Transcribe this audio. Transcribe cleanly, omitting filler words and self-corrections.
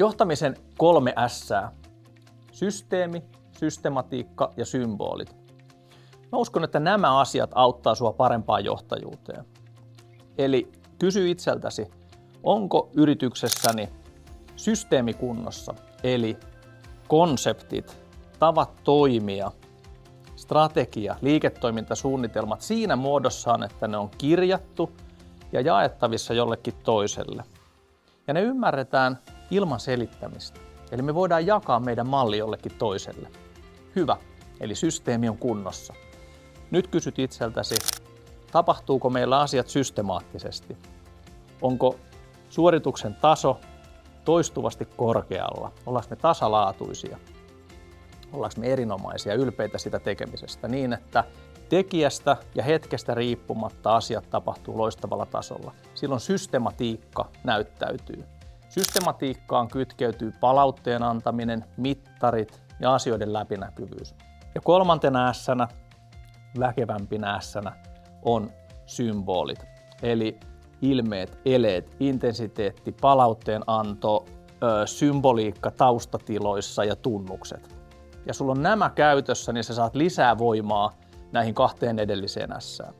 Johtamisen 3 S:ää. Systeemi, systematiikka ja symbolit. Mä uskon, että nämä asiat auttaa sua parempaan johtajuuteen. Eli kysy itseltäsi, onko yrityksessäni systeemi kunnossa, eli konseptit, tavat toimia, strategia, liiketoimintasuunnitelmat siinä muodossaan, että ne on kirjattu ja jaettavissa jollekin toiselle. Ja ne ymmärretään ilman selittämistä. Eli me voidaan jakaa meidän malli jollekin toiselle. Hyvä, eli systeemi on kunnossa. Nyt kysyt itseltäsi, tapahtuuko meillä asiat systemaattisesti? Onko suorituksen taso toistuvasti korkealla? Ollaanko me tasalaatuisia? Ollaanko me erinomaisia, ylpeitä sitä tekemisestä niin, että tekijästä ja hetkestä riippumatta asiat tapahtuu loistavalla tasolla. Silloin systematiikka näyttäytyy. Systematiikkaan kytkeytyy palautteen antaminen, mittarit ja asioiden läpinäkyvyys. Ja 3. S:nä, väkevämpinä S:nä, on symbolit. Eli ilmeet, eleet, intensiteetti, palautteen anto, symboliikka taustatiloissa ja tunnukset. Ja sulla on nämä käytössä, niin sä saat lisää voimaa näihin 2 edelliseen S:ään.